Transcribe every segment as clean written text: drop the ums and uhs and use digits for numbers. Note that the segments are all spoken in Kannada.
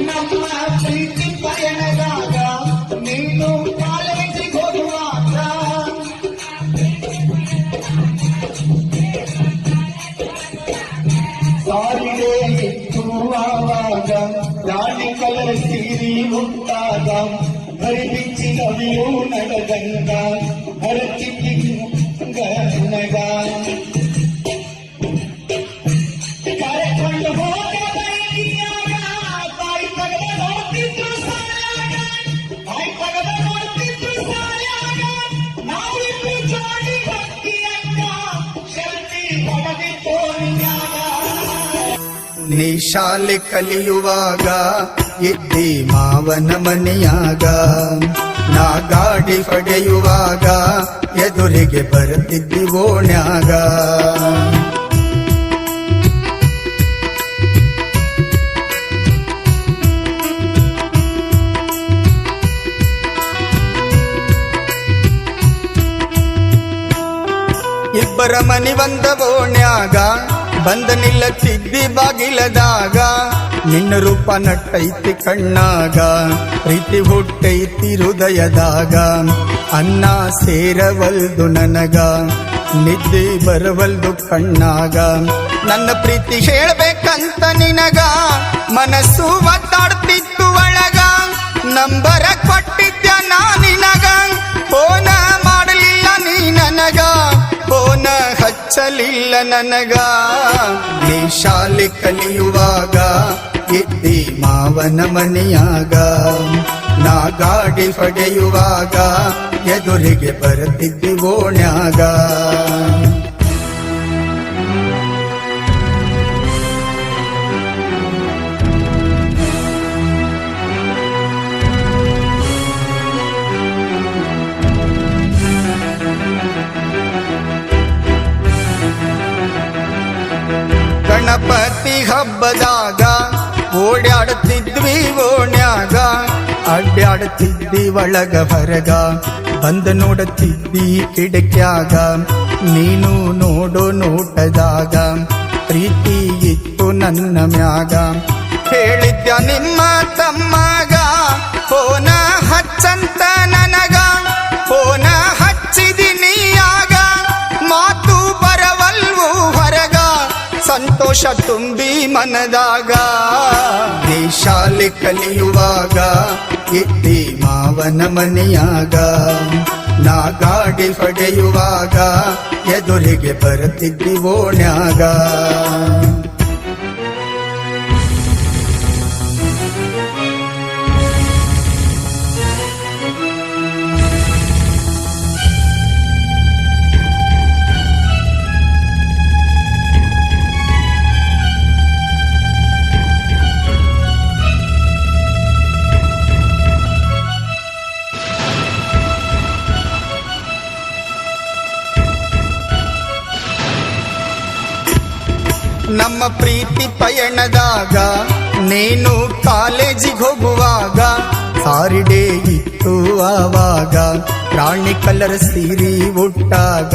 ನಮ್ಮ ಪ್ರೀತಿ ಪಯಣದಾಗ ನೀನು ಕಾಲೇಜಿಗೆ ಹೋಗುವಾಗ ಸಾರಿಗೆ ಇತ್ತು ಆವಾಗ ರಾಣಿ ಕಲರ್ ಸೀರಿ ಉಟ್ಟಾಗ ಹರಿಬಿಚ್ಚಿ ನವಿಯು ನಡೆದಂಗ ಹರಚಿಕ್ಕಿ ನಗ ಕರೆಕೊಂಡು ಹೋದ ಬೈಕಿಯಾಗ ಬಾಯಿ ತಗದ ನೋಡ್ತಿದ್ರು ಸಾಯಾಗ ಬಾಯಿ ತಗದ ನೋಡ್ತಿದ್ರು ಸಾಯಾಗ ನಾವಿಬ್ರು ಜೋಡಿ ಭಕ್ತಿಯಂಗ ಶಕ್ತಿ ಹೊಡೆದಿತ್ತು ನಿನ್ಯಾಗ ನೀ ಶಾಲೆ ಕಲಿಯುವಾಗ ಇದ್ದಿ ಮಾವನ ಮನೆಯಾಗ ನಾ ಗಾಡಿ ಪಡೆಯುವಾಗ ಎದುರಿಗೆ ಬರುತ್ತಿದ್ದಿ ಓಣ್ಯಾಗ ಇಬ್ಬರ ಮನಿ ಬಂದ ಓಣ್ಯಾಗ ಬಂದ ನಿಲ್ಲತ್ತಿದ್ದಿ ಬಾಗಿಲದಾಗ ನಿನ್ನ ರೂಪ ನಟ್ಟೈತಿ ಕಣ್ಣಾಗ ಪ್ರೀತಿ ಹುಟ್ಟೈತಿ ಹೃದಯದಾಗ ಅನ್ನ ಸೇರವಲ್ದು ನನಗ ನಿದ್ದೆ ಬರವಲ್ದು ಕಣ್ಣಾಗ ನನ್ನ ಪ್ರೀತಿ ಹೇಳ್ಬೇಕಂತ ನಿನಗ ಮನಸ್ಸು ಒತ್ತಾಡ್ತಿತ್ತು ಒಳಗ ನಂಬರ ಕೊಟ್ಟಿದ್ದ ನಾ ನಿನಗ ಫೋನ ಮಾಡಲಿಲ್ಲ ನೀ ನನಗ ಫೋನ ಹಚ್ಚಲಿಲ್ಲ ನನಗ ನೀ ಶಾಲೆ ಕಲಿಯುವಾಗ ಇದ್ದಿ ಮಾವನ ಮನೆಯಾಗ ನಾ ಗಾಡಿ ಪಡೆಯುವಾಗ ಎದುರಿಗೆ ಬರುತ್ತಿದ್ದಿ ಓಣ್ಯಾಗ ಗಣಪತಿ ಹಬ್ಬದಾಗ ಓಡ್ಯಾಡುತ್ತಿದ್ವಿ ಓಣ್ಯಾಗ ಅಡ್ಡಾಡುತ್ತಿದ್ದಿ ಒಳಗ ಹೊರಗ ಬಂದು ನೋಡುತ್ತಿದ್ದಿ ಕಿಡಕ್ಯಾಗ ನೀನು ನೋಡೋ ನೋಟದಾಗ ಪ್ರೀತಿ ಇತ್ತು ನನ್ನ ಮ್ಯಾಗ ಹೇಳಿದ್ದ ನಿಮ್ಮ ತಮ್ಮಗ ಫೋನ ಹಚ್ಚಂತ ನನಗ ಫೋನ ಹಚ್ಚಿದಿನಿ ಆಗ ಮಾತು ಬರವಲ್ವು ಹೊರಗ ಸಂತೋಷ ತುಂಬಿ ಮನದಾಗ ನೀ ಶಾಲೆ ಕಲಿಯುವಾಗ ಇದ್ದಿ ಮಾವನ ಮನೆಯಾಗ ನಾ ಗಾಡಿ ಪಡೆಯುವಾಗ ಎದುರಿಗೆ ಬರುತ್ತಿದ್ದಿ ಓಣ್ಯಾಗ ನಮ್ಮ ಪ್ರೀತಿ ಪಯಣದಾಗ ನೀನು ಕಾಲೇಜಿಗೆ ಹೋಗುವಾಗ ಸಾರಿಡೇ ಇತ್ತು ಆವಾಗ ರಾಣಿ ಕಲರ್ ಸೀರಿ ಉಟ್ಟಾಗ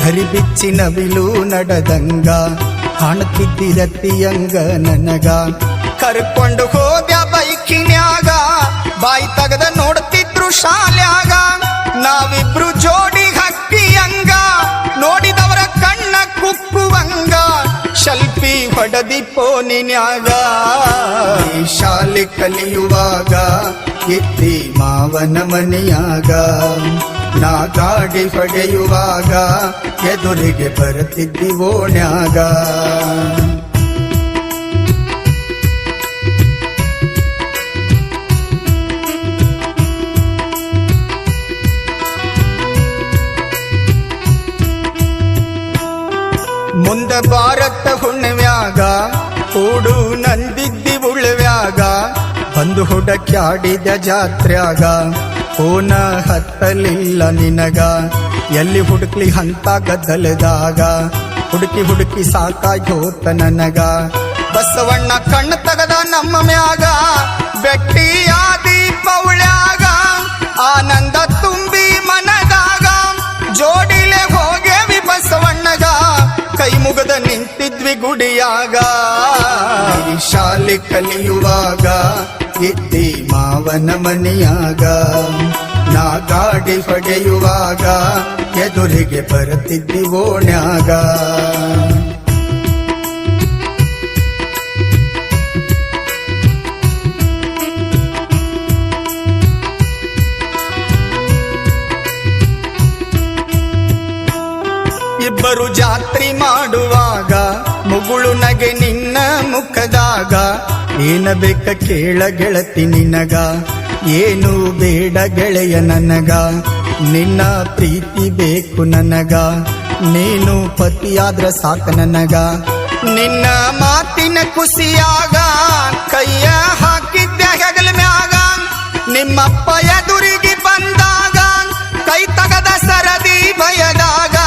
ಧರಿ ಬಿಚ್ಚಿ ನವಿಲು ನಡೆದಂಗ ಕಾಣುತ್ತಿದ್ದಿರತಿಯಂಗ ನನಗ ಕರ್ಕೊಂಡು ಹೋದ್ಯ ಬೈಕಿನ್ಯಾಗ ಬಾಯಿ ತಗದ ನೋಡ್ತಿದ್ರು ಶಾಲ್ಯಾಗ ನಾವಿಬ್ರು ಜೋಡಿ ಹಕ್ಕಿಯಂಗ ನೋಡಿದವರ ಕಣ್ಣ ಕುಕ್ಕುವಂಗ ಶಲ್ಪಿ ಹೊಡದಿ ಫೋನಿನ್ಯಾಗ ಈ ಶಾಲೆ ಕಲಿಯುವಾಗ ಇದ್ದಿ ಮಾವನ ಮನೆಯಾಗ ನಾ ಗಾಡಿ ಪಡೆಯುವಾಗ ಎದುರಿಗೆ ಬರುತ್ತಿದ್ದಿ ಓಣ್ಯಾಗ ಮುಂದ ಭಾರತ ಹುಣ್ಣ್ಯಾಗ ಕೂಡು ನಂದಿದ್ದಿ ಉಳ್ವ್ಯಾಗ ಬಂದು ಹುಡಕ್ಯಾಡಿದ ಜಾತ್ರ್ಯಾಗ ಫೋನ ಹತ್ತಲಿಲ್ಲ ನಿನಗ ಎಲ್ಲಿ ಹುಡುಕ್ಲಿ ಹಂತ ಗದ್ದಲದಾಗ ಹುಡುಕಿ ಹುಡುಕಿ ಸಾಕಾಗಿ ಹೋತ ನನಗ ಬಸವಣ್ಣ ಕಣ್ಣು ತಗದ ನಮ್ಮ ಮ್ಯಾಗ ಬೆಟ್ಟಿಯಾದಿ ಪೌಳ್ಯಾಗ ಆನಂದ ತುಂಬಿ ಮನದಾಗ ಜೋಡಿಲೆ ಹೋಗೇವಿ ಬಸವಣ್ಣಗ ಕೈ ಮುಗದ ನಿಂತಿದ್ವಿ ಗುಡಿಯಾಗ ಶಾಲೆ ಕಲಿಯುವಾಗ ಇದ್ದಿ ಮಾವನ ಮನೆಯಾಗ ನಾ ಗಾಡಿ ಹೊಡೆಯುವಾಗ ಎದುರಿಗೆ ಬರುತ್ತಿದ್ದಿ ಓಣ್ಯಾಗ ಇಬ್ಬರು ಜಾತ್ರೆ ಮಾಡುವಾಗ ಮುಗುಳು ನಗೆ ನಿನ್ನ ಮುಖದಾಗ ಏನ ಬೇಕ ಕೇಳ ಗೆಳತಿ ನಿನಗ ಏನು ಬೇಡ ಗೆಳೆಯ ನನಗ ನಿನ್ನ ಪ್ರೀತಿ ಬೇಕು ನನಗ ನೀನು ಪತಿಯಾದ್ರ ಸಾಕ ನನಗ ನಿನ್ನ ಮಾತಿನ ಖುಷಿಯಾಗ ಕೈಯ ಹಾಕಿದ್ದೆ ಹೆಗಲ ಮ್ಯಾಗ ನಿಮ್ಮಪ್ಪ ಎದುರಿಗೆ ಬಂದಾಗ ಕೈ ತಗದ ಸರದಿ ಭಯದಾಗ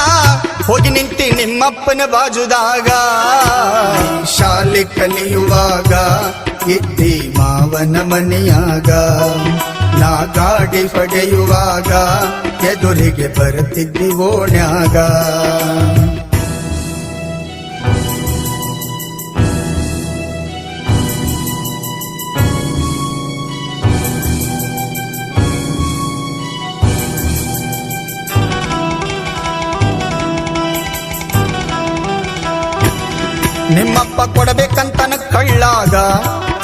ಹೋಗಿ ನಿಂತಿ ನಿಮ್ಮಪ್ಪನ ಬಾಜುದಾಗ ಶಾಲೆ ಕಲಿಯುವಾಗ ಇದ್ದಿ ಮಾವನ ಮನೆಯಾಗ ನಾ ಗಾಡಿ ಹೊಡೆಯುವಾಗ ಎದುರಿಗೆ ಬರುತ್ತಿದ್ದಿ ಓಣ್ಯಾಗ ನಿಮ್ಮಪ್ಪ ಕೊಡಬೇಕಂತನ ಕಳ್ಳಾಗ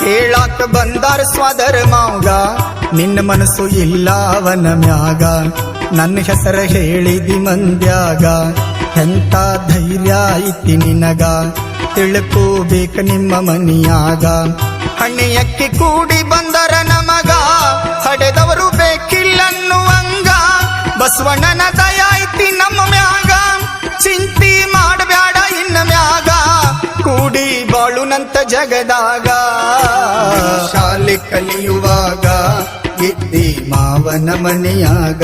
ಕೇಳಾಕ ಬಂದಾರ ಸ್ವಾದರ ಮಾವಗ ನಿನ್ನ ಮನಸ್ಸು ಇಲ್ಲ ಅವನ ಮ್ಯಾಗ ನನ್ನ ಹೆಸರ ಹೇಳಿದಿ ಮಂದ್ಯಾಗ ಎಂತ ಧೈರ್ಯ ಐತಿ ನಿನಗ ತಿಳ್ಕೋಬೇಕ ನಿಮ್ಮ ಮನಿಯಾಗ ಹಣ್ಣಿಯಕ್ಕಿ ಕೂಡಿ ಬಂದರ ನಮಗ ಹಡೆದವರು ಬೇಕಿಲ್ಲನ್ನುವಂಗ ಬಸವಣ್ಣನ ದಯ ಐತಿ ನಮ್ಮ ಮ್ಯಾಗ ಚಿಂತಿ ಮಾಡಬ್ಯಾಡ ಇನ್ನ ಮ್ಯಾಗ ಕೂಡಿ ಬಾಳುನಂತ ಜಗದಾಗ ಶಾಲೆ ಕಲಿಯುವಾಗ ಇದ್ದಿ ಮಾವನ ಮನೆಯಾಗ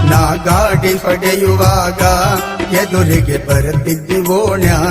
ನಾ ಗಾಡಿ ಹೊಡೆಯುವಾಗ ಎದುರಿಗೆ ಬರುತ್ತಿದ್ದಿ ಓಣ್ಯಾಗ